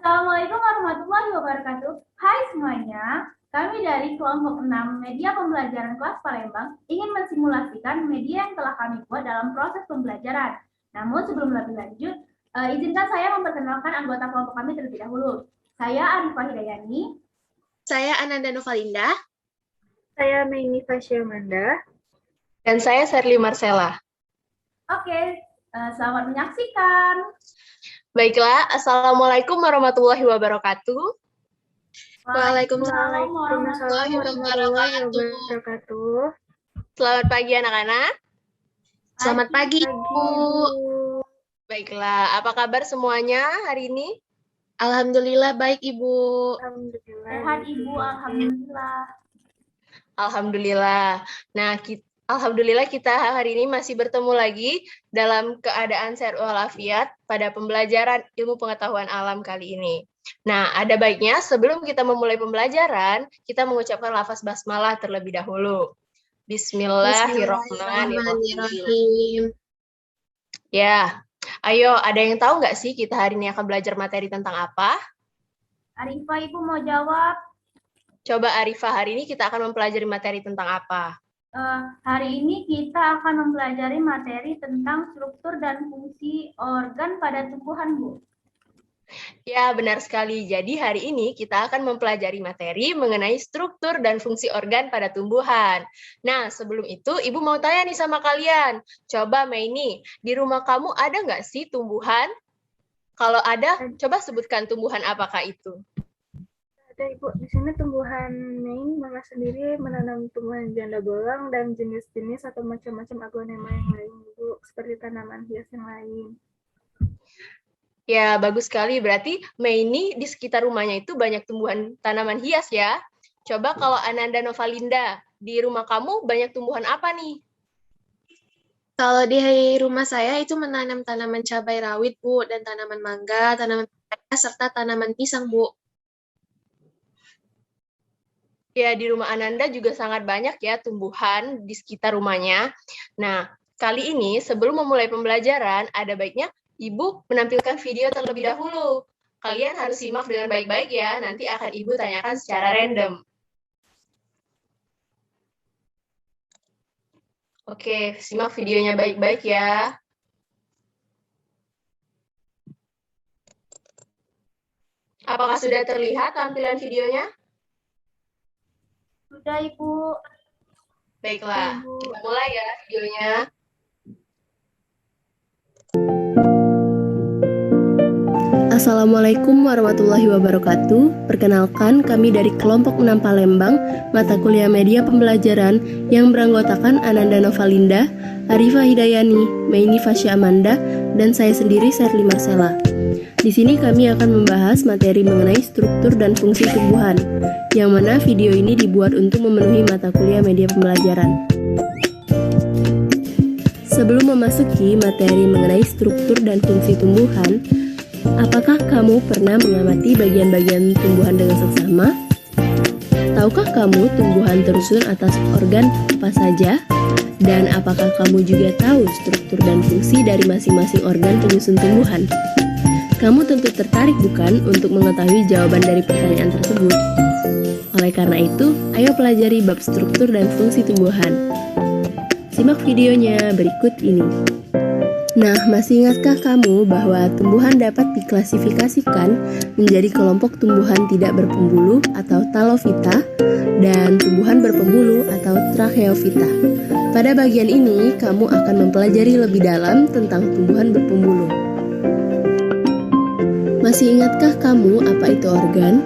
Assalamualaikum warahmatullahi wabarakatuh. Hai semuanya, kami dari kelompok 6 Media Pembelajaran Kelas Palembang ingin mensimulasikan media yang telah kami buat dalam proses pembelajaran. Namun sebelum lebih lanjut, izinkan saya memperkenalkan anggota kelompok kami terlebih dahulu. Saya Arifah Hidayani. Saya Ananda Novalinda. Saya Meini Fasya-Amanda. Dan saya Sherly Marcella. Oke, selamat menyaksikan. Baiklah, Assalamualaikum warahmatullahi wabarakatuh. Waalaikumsalam warahmatullahi wabarakatuh. Selamat pagi anak-anak. Selamat pagi, Bu. Baiklah, apa kabar semuanya hari ini? Alhamdulillah baik, Ibu. Alhamdulillah. Sehat Ibu, alhamdulillah. Alhamdulillah. Nah, Alhamdulillah kita hari ini masih bertemu lagi dalam keadaan sehat walafiat pada pembelajaran ilmu pengetahuan alam kali ini. Nah, ada baiknya sebelum kita memulai pembelajaran, kita mengucapkan lafaz basmalah terlebih dahulu. Bismillahirrahmanirrahim. Ya, ayo, ada yang tahu nggak sih kita hari ini akan belajar materi tentang apa? Arifah, Ibu mau jawab? Coba Arifah, hari ini kita akan mempelajari materi tentang apa? Hari ini kita akan mempelajari materi tentang struktur dan fungsi organ pada tumbuhan, Bu. Ya, benar sekali. Jadi hari ini kita akan mempelajari materi mengenai struktur dan fungsi organ pada tumbuhan. Nah, sebelum itu Ibu mau tanya nih sama kalian. Coba Meini, di rumah kamu ada nggak sih tumbuhan? Kalau ada, coba sebutkan tumbuhan apakah itu? Ada Ibu, di sini tumbuhan Mei, Mama sendiri menanam tumbuhan janda bolong dan jenis-jenis atau macam-macam aglonema yang lain, Ibu, seperti tanaman hias yang lain. Ya, bagus sekali. Berarti Meini di sekitar rumahnya itu banyak tumbuhan tanaman hias ya. Coba kalau Ananda Novalinda, di rumah kamu banyak tumbuhan apa nih? Kalau di rumah saya itu menanam tanaman cabai rawit, Bu, dan tanaman mangga, tanaman pepaya, serta tanaman pisang, Bu. Ya, di rumah Ananda juga sangat banyak ya tumbuhan di sekitar rumahnya. Nah, kali ini sebelum memulai pembelajaran, ada baiknya Ibu menampilkan video terlebih dahulu. Kalian harus simak dengan baik-baik ya, nanti akan Ibu tanyakan secara random. Oke, simak videonya baik-baik ya. Apakah sudah terlihat tampilan videonya? Sudah, Ibu. Baiklah, kita mulai ya videonya. Assalamualaikum warahmatullahi wabarakatuh. Perkenalkan, kami dari kelompok 6 Palembang, mata kuliah media pembelajaran yang beranggotakan Ananda Novalinda, Arifah Hidayani, Meini Fasya-Amanda, dan saya sendiri Sherly Marcella. Di sini kami akan membahas materi mengenai struktur dan fungsi tumbuhan, yang mana video ini dibuat untuk memenuhi mata kuliah media pembelajaran. Sebelum memasuki materi mengenai struktur dan fungsi tumbuhan, apakah kamu pernah mengamati bagian-bagian tumbuhan dengan seksama? Tahukah kamu tumbuhan tersusun atas organ apa saja? Dan apakah kamu juga tahu struktur dan fungsi dari masing-masing organ penyusun tumbuhan? Kamu tentu tertarik bukan untuk mengetahui jawaban dari pertanyaan tersebut? Oleh karena itu, ayo pelajari bab struktur dan fungsi tumbuhan. Simak videonya berikut ini. Nah, masih ingatkah kamu bahwa tumbuhan dapat diklasifikasikan menjadi kelompok tumbuhan tidak berpembuluh atau talofita dan tumbuhan berpembuluh atau tracheofita? Pada bagian ini, kamu akan mempelajari lebih dalam tentang tumbuhan berpembuluh. Masih ingatkah kamu apa itu organ?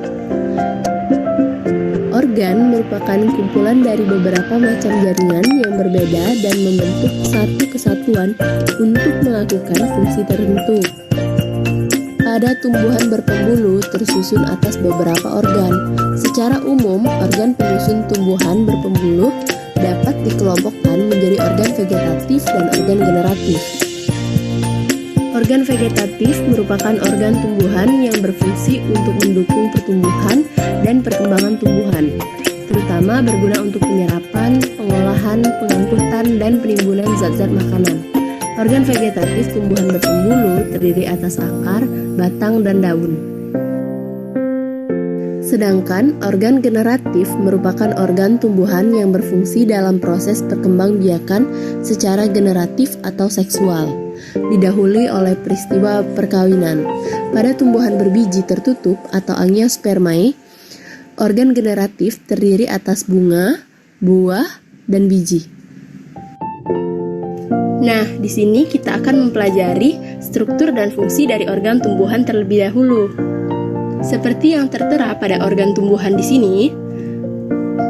Organ merupakan kumpulan dari beberapa macam jaringan yang berbeda dan membentuk satu kesatuan untuk melakukan fungsi tertentu. Pada tumbuhan berpembuluh tersusun atas beberapa organ. Secara umum, organ penyusun tumbuhan berpembuluh dapat dikelompokkan menjadi organ vegetatif dan organ generatif. Organ vegetatif merupakan organ tumbuhan yang berfungsi untuk mendukung pertumbuhan dan perkembangan tumbuhan, terutama berguna untuk penyerapan, pengolahan, pencerahan, pengangkutan, dan penimbunan zat-zat makanan. Organ vegetatif tumbuhan berpembuluh terdiri atas akar, batang, dan daun. Sedangkan organ generatif merupakan organ tumbuhan yang berfungsi dalam proses perkembangbiakan secara generatif atau seksual, didahului oleh peristiwa perkawinan. Pada tumbuhan berbiji tertutup atau angiospermae, organ generatif terdiri atas bunga, buah, dan biji. Nah, di sini kita akan mempelajari struktur dan fungsi dari organ tumbuhan terlebih dahulu. Seperti yang tertera pada organ tumbuhan di sini,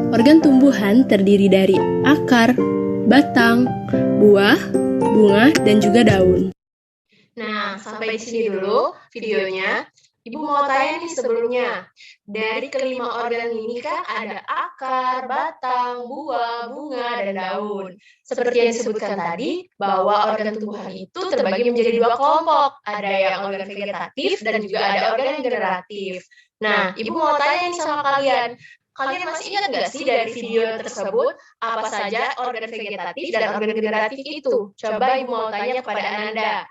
organ tumbuhan terdiri dari akar, batang, buah, bunga, dan juga daun. Nah, sampai di sini dulu videonya. Ibu mau tanya nih sebelumnya, dari kelima organ ini kan ada akar, batang, buah, bunga, dan daun. Seperti yang disebutkan tadi, bahwa organ tumbuhan itu terbagi menjadi dua kelompok. Ada yang organ vegetatif dan juga ada organ generatif. Nah, Ibu mau tanya nih sama kalian, kalian masih ingat nggak sih dari video tersebut, apa saja organ vegetatif dan organ generatif itu? Coba Ibu mau tanya kepada Ananda.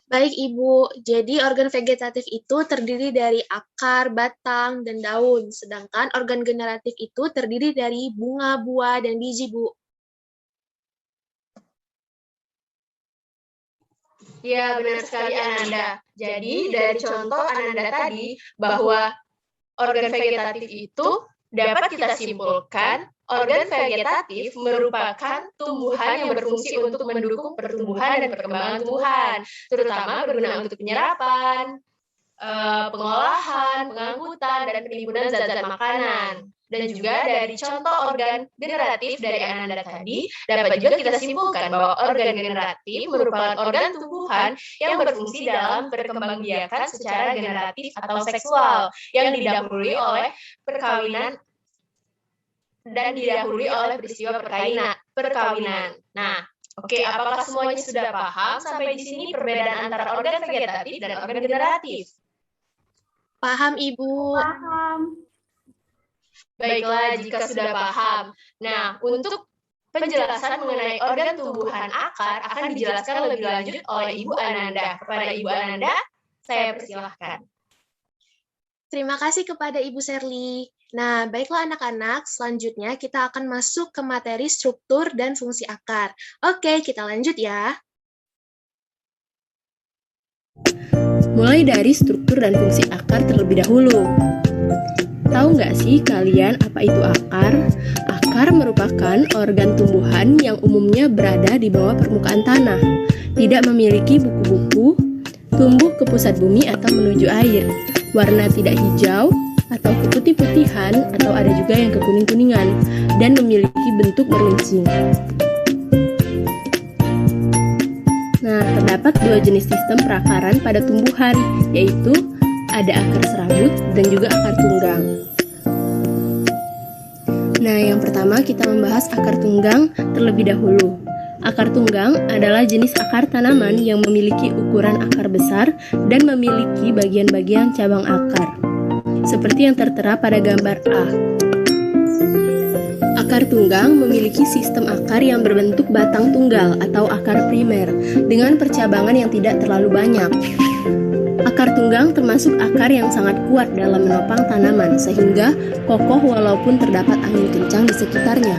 Baik, Ibu. Jadi, organ vegetatif itu terdiri dari akar, batang, dan daun. Sedangkan organ generatif itu terdiri dari bunga, buah, dan biji, Bu. Ya, benar sekali Ananda. Jadi, dari contoh Ananda tadi, bahwa organ vegetatif itu dapat kita simpulkan, organ vegetatif merupakan tumbuhan yang berfungsi untuk mendukung pertumbuhan dan perkembangan tumbuhan, terutama berguna untuk penyerapan, pengolahan, pengangkutan, dan penimbunan zat-zat makanan. Dan juga dari contoh organ generatif dari Ananda tadi, dapat juga kita simpulkan bahwa organ generatif merupakan organ tumbuhan yang berfungsi dalam perkembangbiakan secara generatif atau seksual, yang didahului oleh perkawinan dan didahului oleh peristiwa perkawinan. Nah, oke, apakah semuanya sudah paham sampai di sini perbedaan antara organ vegetatif dan organ generatif? Paham, Ibu. Paham. Baiklah, jika sudah paham. Nah, untuk penjelasan mengenai organ tumbuhan akar akan dijelaskan lebih lanjut oleh Ibu Ananda. Kepada Ibu Ananda, saya persilahkan. Terima kasih kepada Ibu Sherly. Nah, baiklah anak-anak, selanjutnya kita akan masuk ke materi struktur dan fungsi akar. Oke, kita lanjut ya. Mulai dari struktur dan fungsi akar terlebih dahulu. Tahu nggak sih kalian apa itu akar? Akar merupakan organ tumbuhan yang umumnya berada di bawah permukaan tanah, tidak memiliki buku-buku, tumbuh ke pusat bumi atau menuju air, warna tidak hijau atau keputih-putihan atau ada juga yang kekuning-kuningan, dan memiliki bentuk meruncing. Nah, terdapat dua jenis sistem perakaran pada tumbuhan, yaitu ada akar serabut dan juga akar tunggang. Nah, yang pertama kita membahas akar tunggang terlebih dahulu. Akar tunggang adalah jenis akar tanaman yang memiliki ukuran akar besar dan memiliki bagian-bagian cabang akar, seperti yang tertera pada gambar A. Akar tunggang memiliki sistem akar yang berbentuk batang tunggal atau akar primer dengan percabangan yang tidak terlalu banyak. Akar tunggang termasuk akar yang sangat kuat dalam menopang tanaman sehingga kokoh walaupun terdapat angin kencang di sekitarnya.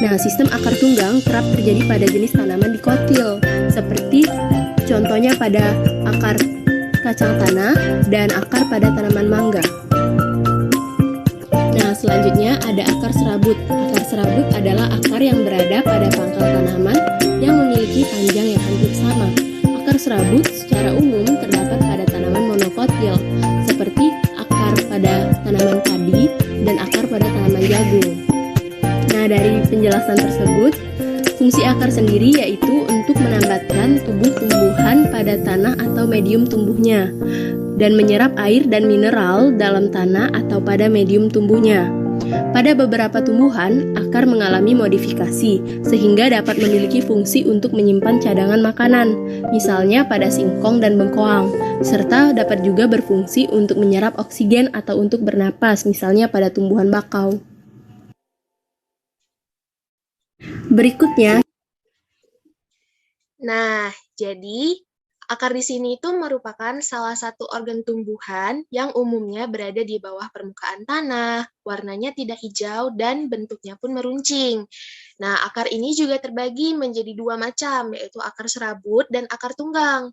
Nah, sistem akar tunggang kerap terjadi pada jenis tanaman dikotil, seperti contohnya pada akar kacang tanah dan akar pada tanaman mangga. Nah, selanjutnya ada akar serabut. Akar serabut adalah akar yang berada pada pangkal tanaman yang memiliki panjang yang hampir sama. Akar serabut secara umum terdapat pada tanaman monokotil, seperti akar pada tanaman padi dan akar pada tanaman jagung. Nah, dari penjelasan tersebut, fungsi akar sendiri yaitu untuk menambatkan tubuh tumbuhan pada tanah atau medium tumbuhnya, dan menyerap air dan mineral dalam tanah atau pada medium tumbuhnya. Pada beberapa tumbuhan, akar mengalami modifikasi sehingga dapat memiliki fungsi untuk menyimpan cadangan makanan, misalnya pada singkong dan bengkoang, serta dapat juga berfungsi untuk menyerap oksigen atau untuk bernapas, misalnya pada tumbuhan bakau. Berikutnya, Nah, jadi akar di sini itu merupakan salah satu organ tumbuhan yang umumnya berada di bawah permukaan tanah, warnanya tidak hijau, dan bentuknya pun meruncing. Nah, akar ini juga terbagi menjadi dua macam, yaitu akar serabut dan akar tunggang.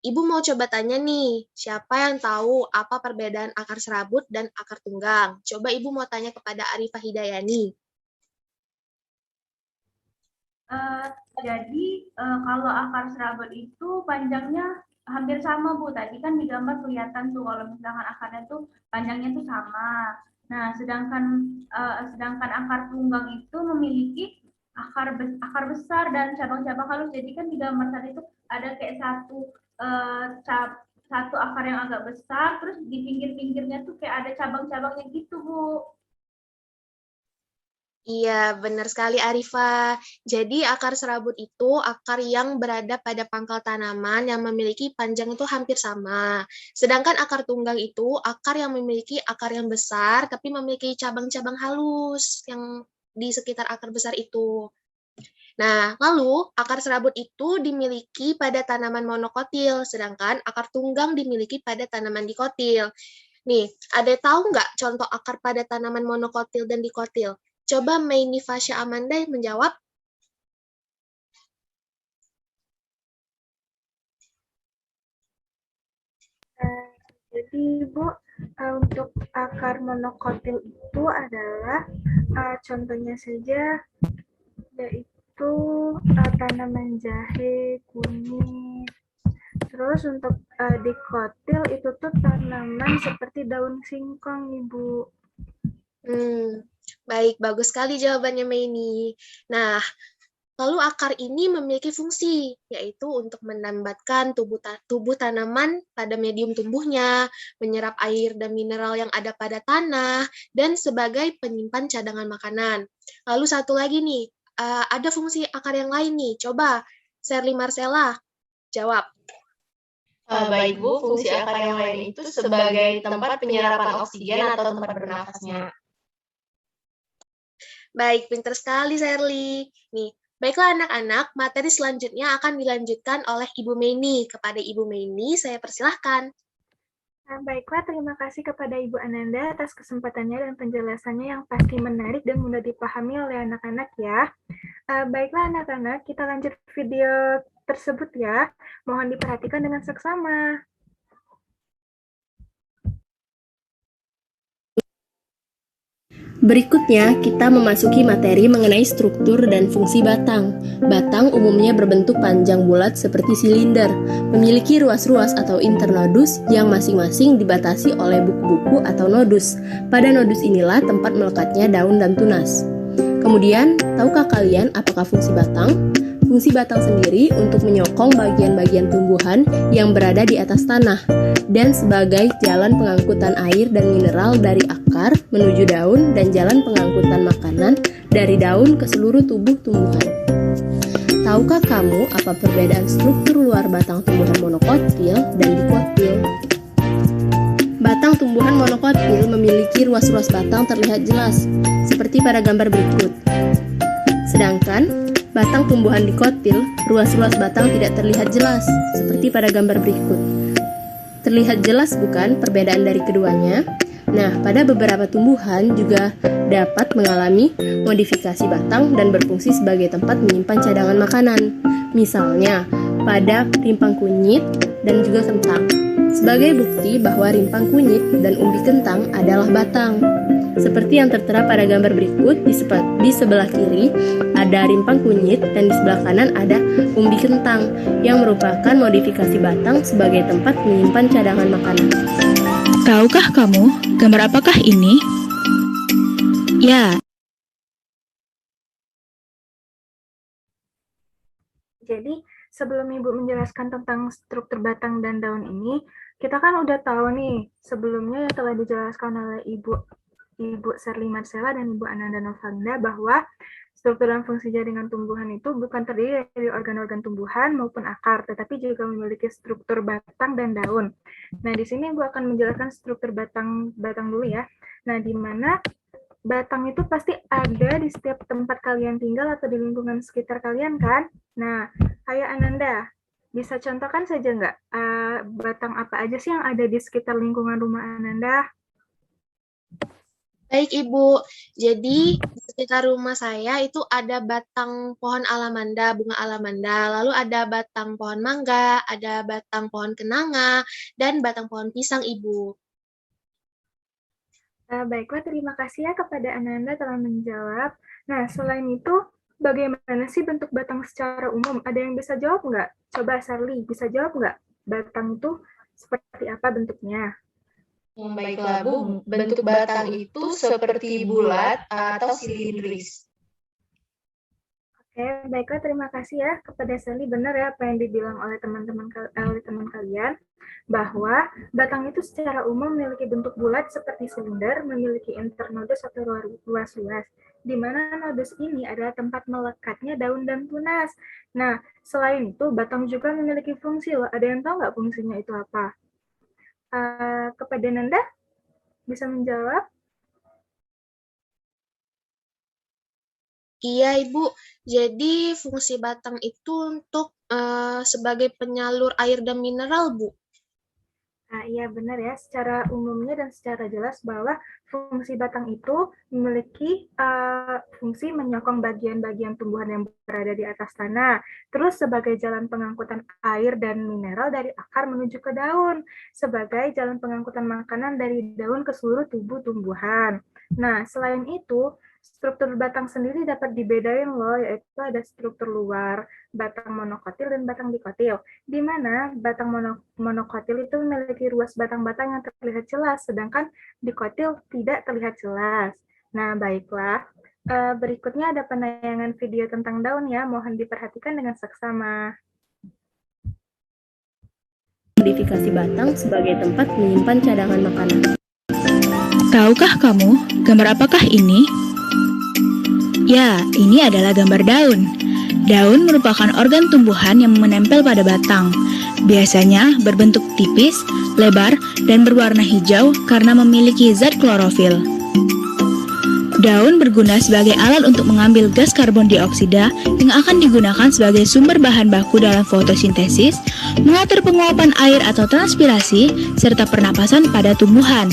Ibu mau coba tanya nih, siapa yang tahu apa perbedaan akar serabut dan akar tunggang? Coba Ibu mau tanya kepada Arifah Hidayani. Jadi kalau akar serabut itu panjangnya hampir sama Bu. Tadi kan di gambar kelihatan tuh kalau misalkan akarnya tuh panjangnya tuh sama. Nah, sedangkan akar tunggang itu memiliki akar besar dan cabang-cabang halus. Jadi kan di gambar tadi itu ada kayak satu akar yang agak besar, terus di pinggir-pinggirnya tuh kayak ada cabang-cabangnya gitu Bu. Iya, benar sekali Arifah. Jadi akar serabut itu akar yang berada pada pangkal tanaman yang memiliki panjang itu hampir sama. Sedangkan akar tunggang itu akar yang memiliki akar yang besar tapi memiliki cabang-cabang halus yang di sekitar akar besar itu. Nah, lalu akar serabut itu dimiliki pada tanaman monokotil, sedangkan akar tunggang dimiliki pada tanaman dikotil. Nih, ada tahu nggak contoh akar pada tanaman monokotil dan dikotil? Coba Maini Fasya Amanda menjawab. Jadi Bu, untuk akar monokotil itu adalah contohnya saja yaitu tanaman jahe, kunyit. Terus untuk dikotil itu tuh tanaman seperti daun singkong, Ibu. Baik, bagus sekali jawabannya Maini. Nah, lalu akar ini memiliki fungsi, yaitu untuk menambatkan tubuh tanaman pada medium tumbuhnya, menyerap air dan mineral yang ada pada tanah, dan sebagai penyimpan cadangan makanan. Lalu satu lagi nih, ada fungsi akar yang lain nih. Coba, Sherly Marcella, jawab. Baik Bu, fungsi akar yang lain itu sebagai tempat penyerapan oksigen atau tempat bernafasnya. Baik, pintar sekali Sherly. Nih, baiklah anak-anak, materi selanjutnya akan dilanjutkan oleh Ibu Maini. Kepada Ibu Maini, saya persilahkan. Baiklah, terima kasih kepada Ibu Ananda atas kesempatannya dan penjelasannya yang pasti menarik dan mudah dipahami oleh anak-anak ya. Baiklah anak-anak, kita lanjut video tersebut ya. Mohon diperhatikan dengan seksama. berikutnya kita memasuki materi mengenai struktur dan fungsi batang. Batang umumnya berbentuk panjang bulat seperti silinder, memiliki ruas-ruas atau internodus yang masing-masing dibatasi oleh buku-buku atau nodus. Pada nodus inilah tempat melekatnya daun dan tunas. Kemudian, tahukah kalian apakah fungsi batang? Fungsi batang sendiri untuk menyokong bagian-bagian tumbuhan yang berada di atas tanah dan sebagai jalan pengangkutan air dan mineral dari akar menuju daun dan jalan pengangkutan makanan dari daun ke seluruh tubuh tumbuhan. Tahukah kamu apa perbedaan struktur luar batang tumbuhan monokotil dan dikotil? Batang tumbuhan monokotil memiliki ruas-ruas batang terlihat jelas, seperti pada gambar berikut. Sedangkan batang tumbuhan dikotil, ruas-ruas batang tidak terlihat jelas, seperti pada gambar berikut. Terlihat jelas bukan perbedaan dari keduanya? Nah, pada beberapa tumbuhan juga dapat mengalami modifikasi batang dan berfungsi sebagai tempat menyimpan cadangan makanan. Misalnya, pada rimpang kunyit dan juga kentang. Sebagai bukti bahwa rimpang kunyit dan umbi kentang adalah batang. Seperti yang tertera pada gambar berikut, di sebelah kiri ada rimpang kunyit dan di sebelah kanan ada umbi kentang yang merupakan modifikasi batang sebagai tempat menyimpan cadangan makanan. Tahukah kamu gambar apakah ini? Ya. Jadi, sebelum Ibu menjelaskan tentang struktur batang dan daun ini, kita kan udah tahu nih, sebelumnya yang telah dijelaskan oleh Ibu Sherly Marcella dan Ibu Ananda Novalinda bahwa struktur dan fungsi jaringan tumbuhan itu bukan terdiri dari organ-organ tumbuhan maupun akar, tetapi juga memiliki struktur batang dan daun. Nah, di sini Ibu akan menjelaskan struktur batang dulu ya. Nah, di mana batang itu pasti ada di setiap tempat kalian tinggal atau di lingkungan sekitar kalian kan? Nah, ayo Ananda, bisa contohkan saja nggak batang apa aja sih yang ada di sekitar lingkungan rumah Ananda? Baik, Ibu. Jadi, di sekitar rumah saya itu ada batang pohon alamanda, bunga alamanda, lalu ada batang pohon mangga, ada batang pohon kenanga, dan batang pohon pisang, Ibu. Baiklah, terima kasih ya kepada Ananda telah menjawab. Nah, selain itu, bagaimana sih bentuk batang secara umum? Ada yang bisa jawab nggak? Coba Sarli, bisa jawab nggak? Batang itu seperti apa bentuknya? Baiklah, Bu. Bentuk batang itu seperti bulat atau silindris. Oke, baiklah, terima kasih ya kepada Sally. Benar ya apa yang dibilang oleh teman kalian, bahwa batang itu secara umum memiliki bentuk bulat seperti silinder, memiliki internodus atau ruas-ruas, di mana nodus ini adalah tempat melekatnya daun dan tunas. Nah, selain itu, batang juga memiliki fungsi loh. Ada yang tahu nggak fungsinya itu apa? Kepada Nanda, bisa menjawab? Iya, Ibu. Jadi, fungsi batang itu untuk sebagai penyalur air dan mineral, Bu. Nah, iya benar ya, secara umumnya dan secara jelas bahwa fungsi batang itu memiliki fungsi menyokong bagian-bagian tumbuhan yang berada di atas tanah, terus sebagai jalan pengangkutan air dan mineral dari akar menuju ke daun, sebagai jalan pengangkutan makanan dari daun ke seluruh tubuh tumbuhan. Nah, selain itu, struktur batang sendiri dapat dibedain loh, yaitu ada struktur luar, batang monokotil, dan batang dikotil, di mana batang monokotil itu memiliki ruas batang-batang yang terlihat jelas, sedangkan dikotil tidak terlihat jelas. Nah, baiklah. Berikutnya ada penayangan video tentang daun ya, mohon diperhatikan dengan seksama. Modifikasi batang sebagai tempat menyimpan cadangan makanan. Tahukah kamu gambar apakah ini? Ya, ini adalah gambar daun. Daun merupakan organ tumbuhan yang menempel pada batang. Biasanya berbentuk tipis, lebar, dan berwarna hijau karena memiliki zat klorofil. Daun berguna sebagai alat untuk mengambil gas karbon dioksida yang akan digunakan sebagai sumber bahan baku dalam fotosintesis, mengatur penguapan air atau transpirasi, serta pernapasan pada tumbuhan.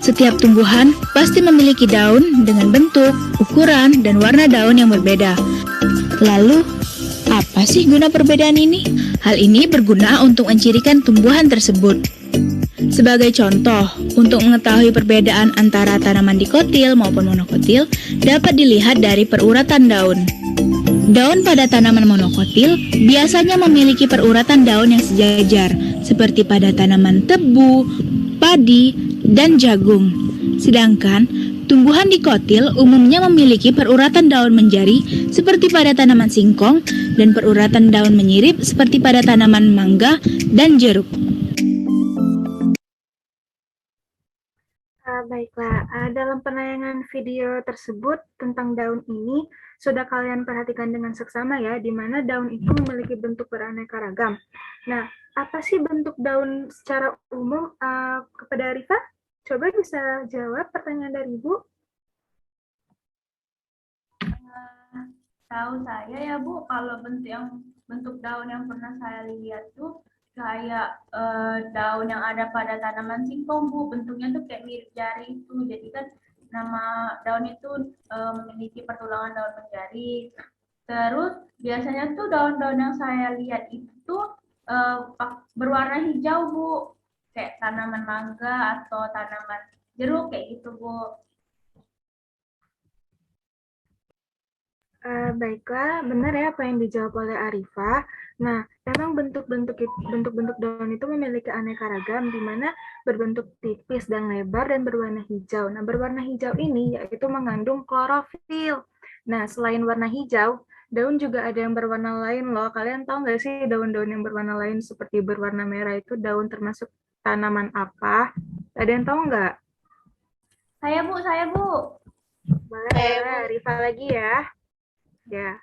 Setiap tumbuhan pasti memiliki daun dengan bentuk, ukuran, dan warna daun yang berbeda. Lalu, apa sih guna perbedaan ini? Hal ini berguna untuk mencirikan tumbuhan tersebut. Sebagai contoh, untuk mengetahui perbedaan antara tanaman dikotil maupun monokotil dapat dilihat dari peruratan daun. Daun pada tanaman monokotil biasanya memiliki peruratan daun yang sejajar, seperti pada tanaman tebu, padi, dan jagung. Sedangkan tumbuhan dikotil umumnya memiliki peruratan daun menjari seperti pada tanaman singkong dan peruratan daun menyirip seperti pada tanaman mangga dan jeruk. Baiklah, dalam penayangan video tersebut tentang daun ini, sudah kalian perhatikan dengan seksama ya, di mana daun itu memiliki bentuk beraneka ragam. Nah, apa sih bentuk daun secara umum? Kepada Rifa, coba bisa jawab pertanyaan dari Ibu. Tahu saya ya Bu, kalau bentuk daun yang pernah saya lihat tuh kayak daun yang ada pada tanaman singkong Bu, bentuknya tuh kayak mirip jari itu. Jadi kan nama daun itu memiliki pertulangan daun menjari. Terus biasanya tuh daun-daun yang saya lihat itu berwarna hijau Bu, kayak tanaman mangga atau tanaman jeruk kayak gitu Bu. Baiklah, benar ya apa yang dijawab oleh Arifa. Nah, memang bentuk-bentuk daun itu memiliki aneka ragam, di mana berbentuk tipis dan lebar dan berwarna hijau. Nah, berwarna hijau ini yaitu mengandung klorofil. Nah, selain warna hijau, daun juga ada yang berwarna lain loh. Kalian tahu nggak sih daun-daun yang berwarna lain seperti berwarna merah itu daun termasuk tanaman apa? Ada yang tahu nggak? Saya Bu. Boleh, Arifa lagi ya. Ya.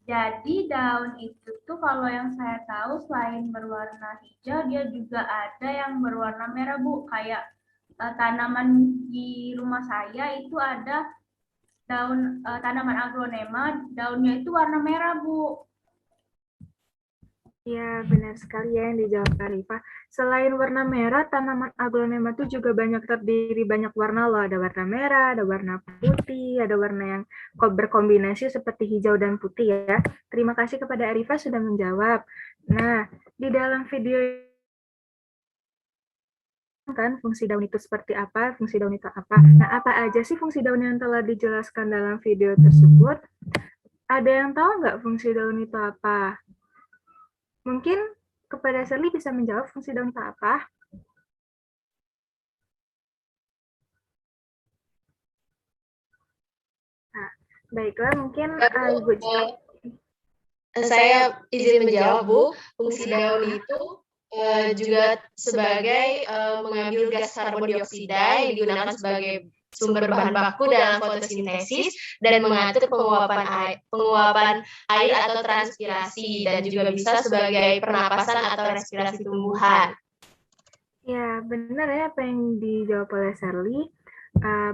Jadi daun itu tuh kalau yang saya tahu selain berwarna hijau, dia juga ada yang berwarna merah Bu. Kayak tanaman di rumah saya itu ada daun tanaman aglonema, daunnya itu warna merah, Bu. Ya, benar sekali ya yang dijawab Arifah. Selain warna merah, tanaman aglonema itu juga terdiri banyak warna loh. Ada warna merah, ada warna putih, ada warna yang berkombinasi seperti hijau dan putih ya. Terima kasih kepada Arifah sudah menjawab. Nah, di dalam video kan fungsi daun itu seperti apa, fungsi daun itu apa. Nah, apa aja sih fungsi daun yang telah dijelaskan dalam video tersebut? Ada yang tahu nggak fungsi daun itu apa? Mungkin kepada Sherly bisa menjawab fungsi daun itu apa? Nah, baiklah, mungkin Ibu Saya izin menjawab, Bu. Fungsi daun itu juga sebagai mengambil gas karbon dioksida yang digunakan sebagai sumber bahan baku dalam fotosintesis dan mengatur penguapan air atau transpirasi, dan juga bisa sebagai pernapasan atau respirasi tumbuhan. Ya, benar ya apa yang dijawab oleh Sherly,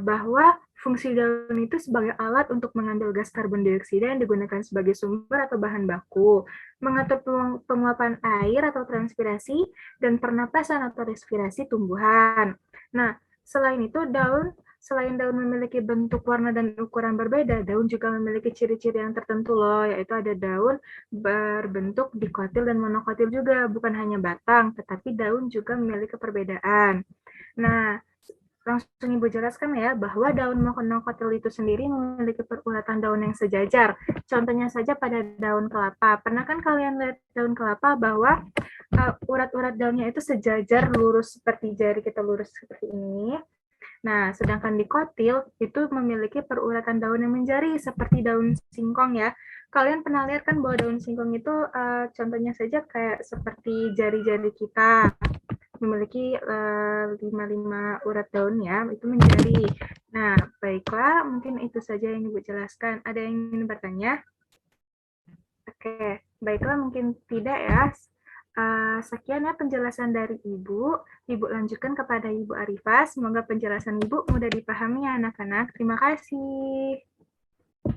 bahwa fungsi daun itu sebagai alat untuk mengambil gas karbon dioksida yang digunakan sebagai sumber atau bahan baku, mengatur penguapan air atau transpirasi, dan pernapasan atau respirasi tumbuhan. Nah, selain itu selain daun memiliki bentuk, warna, dan ukuran berbeda, daun juga memiliki ciri-ciri yang tertentu loh, yaitu ada daun berbentuk dikotil dan monokotil juga, bukan hanya batang, tetapi daun juga memiliki perbedaan. Nah, langsung Ibu jelaskan ya, bahwa daun monokotil itu sendiri memiliki peruratan daun yang sejajar. Contohnya saja pada daun kelapa. Pernah kan kalian lihat daun kelapa bahwa urat-urat daunnya itu sejajar, lurus seperti jari kita lurus seperti ini. Nah, sedangkan dikotil itu memiliki peruratan daun yang menjari seperti daun singkong ya. Kalian pernah lihat kan bahwa daun singkong itu contohnya saja kayak seperti jari-jari kita, memiliki 5 urat daun ya, itu menjari. Nah, baiklah, mungkin itu saja yang Ibu jelaskan. Ada yang ingin bertanya? Oke, baiklah, mungkin tidak ya. Sekian ya penjelasan dari Ibu. Ibu lanjutkan kepada Ibu Arifah. Semoga penjelasan Ibu mudah dipahami ya anak-anak. Terima kasih.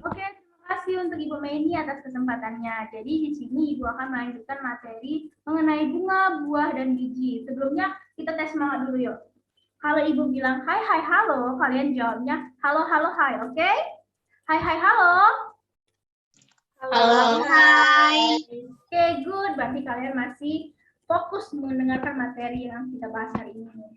Oke, terima kasih untuk Ibu Meni atas kesempatannya. Jadi di sini Ibu akan melanjutkan materi mengenai bunga, buah, dan biji. Sebelumnya kita tes semangat dulu yuk. Kalau Ibu bilang hai, hai, halo, kalian jawabnya halo, halo, hai, oke? Hai, hai, halo. Halo. Hai. Oke, good. Berarti kalian masih fokus mendengarkan materi yang kita bahas hari ini.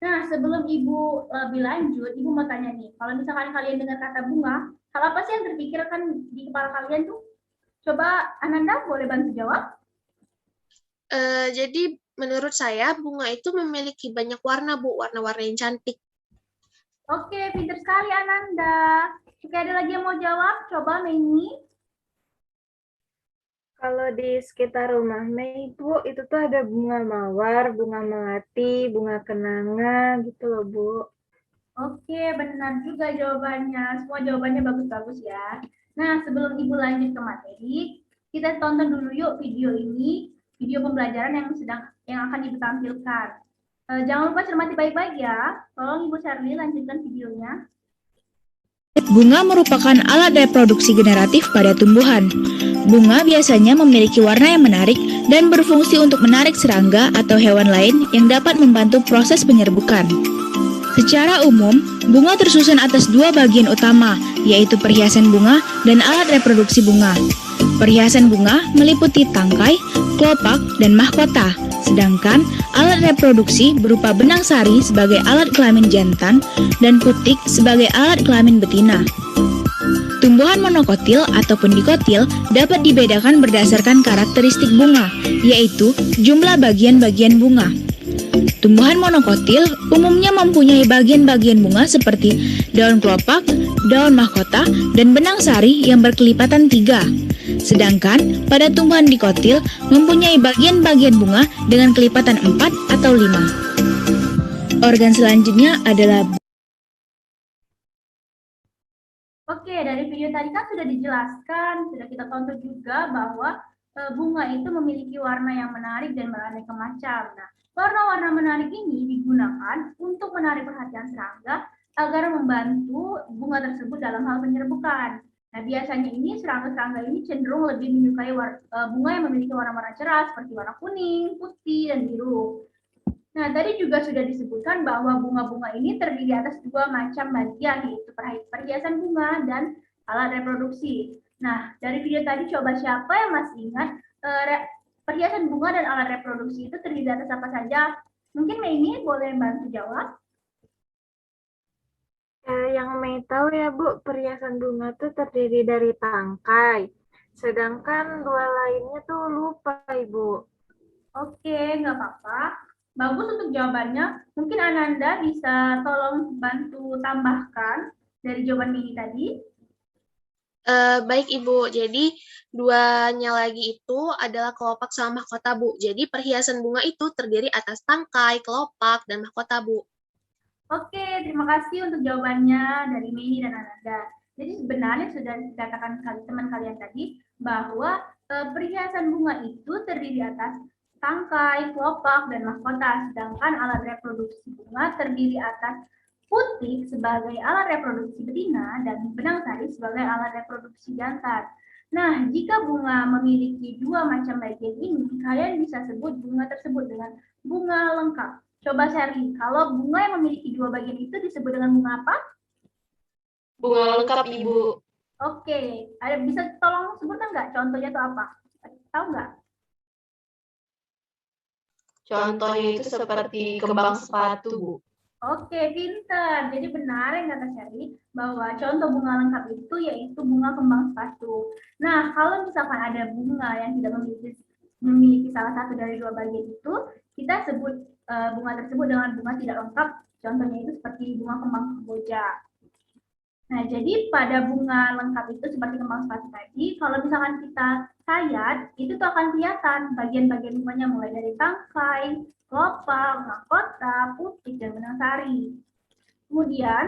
Nah, sebelum Ibu lebih lanjut, Ibu mau tanya nih, kalau misalkan kalian dengar kata bunga, hal apa sih yang terpikirkan di kepala kalian tuh? Coba Ananda boleh bantu jawab? Jadi menurut saya bunga itu memiliki banyak warna, Bu, warna-warna yang cantik. Oke, pintar sekali Ananda. Oke, ada lagi yang mau jawab? Coba Meni. Kalau di sekitar rumah Mei, Bu, itu tuh ada bunga mawar, bunga melati, bunga kenanga, gitu loh, Bu. Oke, benar juga jawabannya. Semua jawabannya bagus-bagus ya. Nah, sebelum Ibu lanjut ke materi, kita tonton dulu yuk video ini, video pembelajaran yang akan Ibu tampilkan. Jangan lupa cermati baik-baik ya. Tolong Ibu Sherly lanjutkan videonya. Bunga merupakan alat reproduksi generatif pada tumbuhan. Bunga biasanya memiliki warna yang menarik dan berfungsi untuk menarik serangga atau hewan lain yang dapat membantu proses penyerbukan. Secara umum, bunga tersusun atas dua bagian utama, yaitu perhiasan bunga dan alat reproduksi bunga. Perhiasan bunga meliputi tangkai, kelopak, dan mahkota, sedangkan alat reproduksi berupa benang sari sebagai alat kelamin jantan dan putik sebagai alat kelamin betina. Tumbuhan monokotil ataupun dikotil dapat dibedakan berdasarkan karakteristik bunga, yaitu jumlah bagian-bagian bunga. Tumbuhan monokotil umumnya mempunyai bagian-bagian bunga seperti daun kelopak, daun mahkota, dan benang sari yang berkelipatan 3. Sedangkan pada tumbuhan dikotil mempunyai bagian-bagian bunga dengan kelipatan 4 atau 5. Organ selanjutnya adalah Oke, dari video tadi kan sudah dijelaskan, sudah kita tonton juga bahwa bunga itu memiliki warna yang menarik dan beraneka macam. Nah, warna-warna menarik ini digunakan untuk menarik perhatian serangga agar membantu bunga tersebut dalam hal penyerbukan. Nah, biasanya ini serangga-serangga ini cenderung lebih menyukai bunga yang memiliki warna-warna cerah seperti warna kuning, putih, dan biru. Nah, tadi juga sudah disebutkan bahwa bunga-bunga ini terdiri atas dua macam bagian, yaitu perhiasan bunga dan alat reproduksi. Nah, dari video tadi coba siapa yang masih ingat perhiasan bunga dan alat reproduksi itu terdiri atas apa saja? Mungkin Mei boleh bantu jawab? Yang Mei tahu ya Bu, perhiasan bunga tuh terdiri dari tangkai. Sedangkan dua lainnya tuh lupa Ibu. Oke, nggak apa-apa. Bagus untuk jawabannya. Mungkin Ananda bisa tolong bantu tambahkan dari jawaban Mei tadi. Baik Ibu, jadi duanya lagi itu adalah kelopak sama mahkota Bu. Jadi perhiasan bunga itu terdiri atas tangkai, kelopak, dan mahkota Bu. Oke, terima kasih untuk jawabannya dari Mei dan Ananda. Jadi sebenarnya sudah dikatakan teman kalian tadi bahwa perhiasan bunga itu terdiri atas tangkai, kelopak, dan mahkota, sedangkan alat reproduksi bunga terdiri atas putik sebagai alat reproduksi betina dan benang sari sebagai alat reproduksi jantan. Nah, jika bunga memiliki dua macam bagian ini, kalian bisa sebut bunga tersebut dengan bunga lengkap. Coba Sherly, kalau bunga yang memiliki dua bagian itu disebut dengan bunga apa? Bunga lengkap, Ibu. Oke, ada bisa tolong sebutkan nggak contohnya itu apa? Tahu nggak? Contohnya itu seperti kembang sepatu, Bu. Oke, pintar. Jadi benar yang kata Sherly bahwa contoh bunga lengkap itu yaitu bunga kembang sepatu. Nah, kalau misalkan ada bunga yang tidak memiliki salah satu dari dua bagian itu, kita sebut bunga tersebut dengan bunga tidak lengkap. Contohnya itu seperti bunga kembang kemboja. Nah, jadi pada bunga lengkap itu seperti kembang sepatu tadi, kalau misalkan kita sayat, itu tuh akan kelihatan bagian-bagian bunganya mulai dari tangkai, kelopak, mahkota, putik, dan benang sari. Kemudian,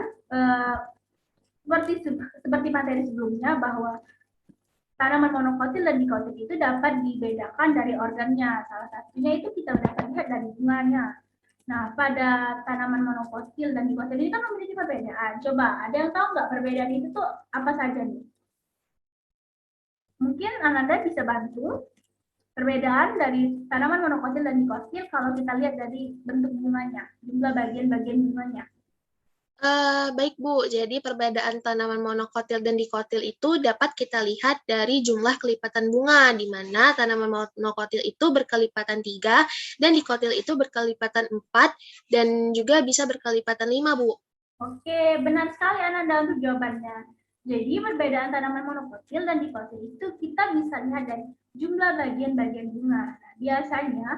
seperti materi sebelumnya bahwa tanaman monokotil dan dikotil itu dapat dibedakan dari organnya. Salah satunya itu kita dapat lihat dari bunganya. Nah, pada tanaman monokotil dan dikotil ini kan memiliki perbedaan. Coba, ada yang tahu nggak perbedaan itu tuh apa saja nih? Mungkin Ananda bisa bantu. Perbedaan dari tanaman monokotil dan dikotil kalau kita lihat dari bentuk bunganya, jumlah bagian-bagian bunganya. Baik Bu, jadi perbedaan tanaman monokotil dan dikotil itu dapat kita lihat dari jumlah kelipatan bunga, di mana tanaman monokotil itu berkelipatan 3 dan dikotil itu berkelipatan 4 dan juga bisa berkelipatan 5 Bu. Oke, benar sekali Ananda untuk jawabannya. Jadi perbedaan tanaman monokotil dan dikotil itu kita bisa lihat dari jumlah bagian-bagian bunga. Nah, biasanya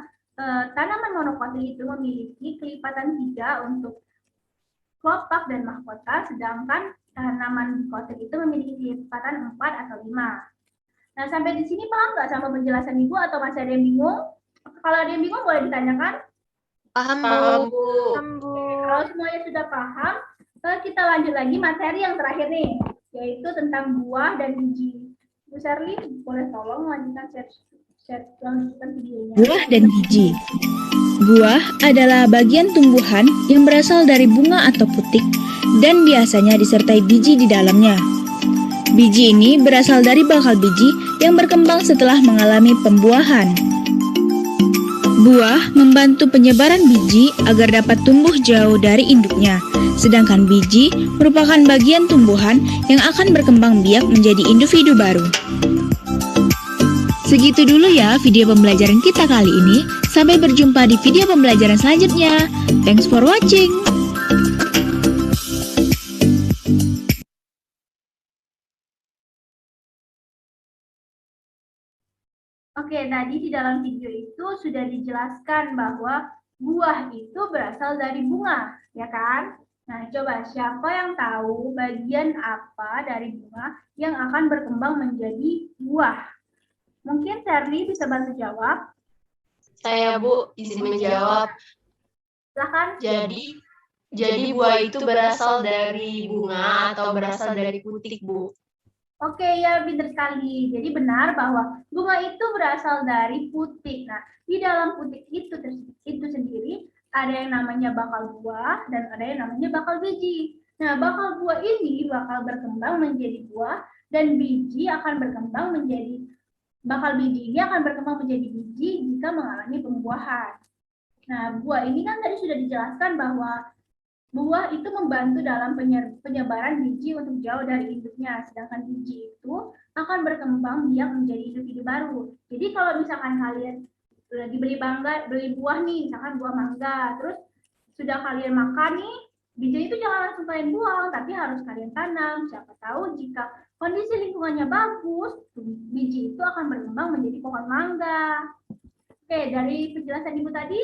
tanaman monokotil itu memiliki kelipatan 3 untuk kelopak dan mahkota, sedangkan tanaman dikotil itu memiliki kelipatan 4 atau 5. Nah, sampai di sini paham nggak sama penjelasan Ibu atau masih ada yang bingung? Kalau ada yang bingung boleh ditanyakan. Paham Bu? Kalau semuanya sudah paham, kita lanjut lagi materi yang terakhir nih, yaitu tentang buah dan biji. Bu Sherly, boleh tolong lanjutkan videonya. Buah dan biji. Buah adalah bagian tumbuhan yang berasal dari bunga atau putik dan biasanya disertai biji di dalamnya. Biji ini berasal dari bakal biji yang berkembang setelah mengalami pembuahan. Buah membantu penyebaran biji agar dapat tumbuh jauh dari induknya, sedangkan biji merupakan bagian tumbuhan yang akan berkembang biak menjadi individu baru. Segitu dulu ya video pembelajaran kita kali ini. Sampai berjumpa di video pembelajaran selanjutnya. Thanks for watching. Oke, tadi di dalam video itu sudah dijelaskan bahwa buah itu berasal dari bunga, ya kan? Nah, coba siapa yang tahu bagian apa dari bunga yang akan berkembang menjadi buah? Mungkin Sherly bisa bantu jawab. Saya, Bu, izin menjawab. Silakan. Jadi buah itu berasal dari bunga atau berasal dari putik, Bu? Oke, ya pintar sekali. Jadi benar bahwa bunga itu berasal dari putik. Nah, di dalam putik itu sendiri ada yang namanya bakal buah dan ada yang namanya bakal biji. Nah, bakal buah ini bakal berkembang menjadi buah dan biji akan berkembang menjadi biji ini akan berkembang menjadi biji jika mengalami pembuahan. Nah, buah ini kan tadi sudah dijelaskan bahwa buah itu membantu dalam penyebaran biji untuk jauh dari induknya, sedangkan biji itu akan berkembang biak menjadi individu baru. Jadi kalau misalkan kalian beli buah nih, misalkan buah mangga, terus sudah kalian makan nih, biji itu jangan langsung kalian buang, tapi harus kalian tanam. Siapa tahu jika kondisi lingkungannya bagus, biji itu akan berkembang menjadi pohon mangga. Oke, dari penjelasan Ibu tadi,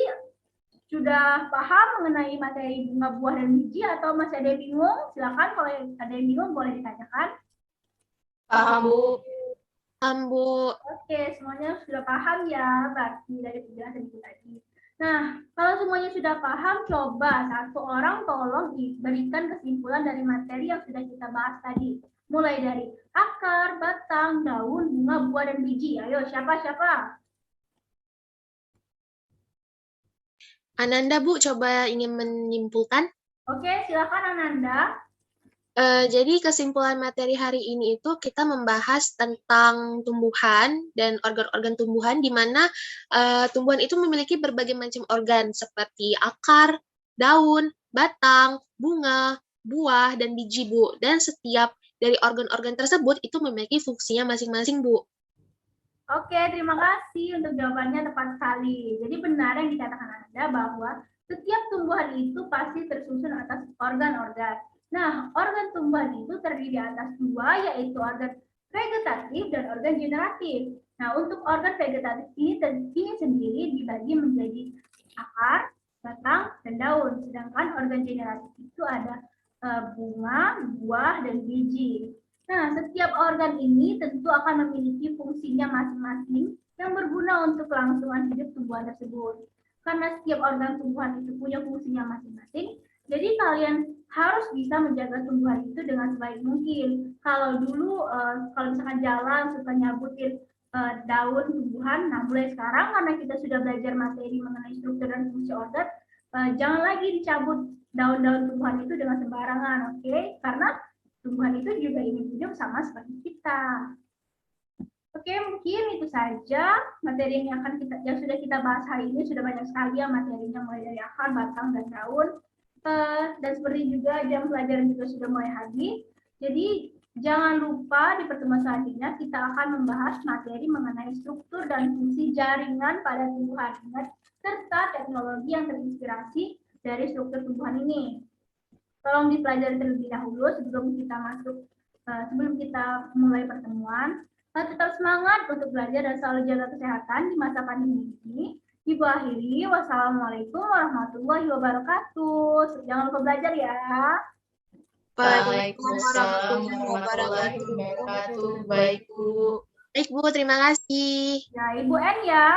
sudah paham mengenai materi bunga, buah, dan biji atau masih ada yang bingung? Silakan, kalau ada yang bingung boleh ditanyakan. Paham, Bu. Paham, Bu. Oke, semuanya sudah paham ya, berarti dari penjelasan Ibu tadi. Nah, kalau semuanya sudah paham, coba satu orang tolong berikan kesimpulan dari materi yang sudah kita bahas tadi. Mulai dari akar, batang, daun, bunga, buah, dan biji. Ayo, siapa? Ananda, Bu, coba ingin menyimpulkan. Oke, silakan Ananda. Jadi kesimpulan materi hari ini itu kita membahas tentang tumbuhan dan organ-organ tumbuhan di mana tumbuhan itu memiliki berbagai macam organ seperti akar, daun, batang, bunga, buah, dan biji, Bu. Dan setiap dari organ-organ tersebut itu memiliki fungsinya masing-masing, Bu. Oke, terima kasih untuk jawabannya tepat sekali. Jadi benar yang dikatakan Anda bahwa setiap tumbuhan itu pasti tersusun atas organ-organ. Nah, organ tumbuhan itu terdiri atas dua, yaitu organ vegetatif dan organ generatif. Nah, untuk organ vegetatif ini sendiri dibagi menjadi akar, batang, dan daun. Sedangkan organ generatif itu ada bunga, buah, dan biji. Nah, setiap organ ini tentu akan memiliki fungsinya masing-masing yang berguna untuk kelangsungan hidup tumbuhan tersebut. Karena setiap organ tumbuhan itu punya fungsinya masing-masing, jadi kalian harus bisa menjaga tumbuhan itu dengan sebaik mungkin. Kalau dulu, kalau misalkan jalan suka nyabutin daun tumbuhan, nah mulai sekarang karena kita sudah belajar materi mengenai struktur dan fungsi organ, jangan lagi dicabut daun-daun tumbuhan itu dengan sembarangan, oke? Karena tumbuhan itu juga ingin hidup sama seperti kita. Oke, mungkin itu saja materi yang sudah kita bahas hari ini. Sudah banyak sekali ya materinya, mulai dari akar, batang, dan daun. Dan seperti juga jam pelajaran juga sudah mulai habis. Jadi jangan lupa di pertemuan selanjutnya kita akan membahas materi mengenai struktur dan fungsi jaringan pada tumbuhan, serta teknologi yang terinspirasi dari struktur tumbuhan ini. Tolong dipelajari terlebih dahulu sebelum kita mulai pertemuan. Tetap semangat untuk belajar dan selalu jaga kesehatan di masa pandemi ini. Ibu akhiri, wassalamualaikum warahmatullahi wabarakatuh. Jangan lupa belajar ya. Waalaikumsalam warahmatullahi wabarakatuh. Baik, Bu. Baik, Bu, terima kasih. Ya, Ibu N ya.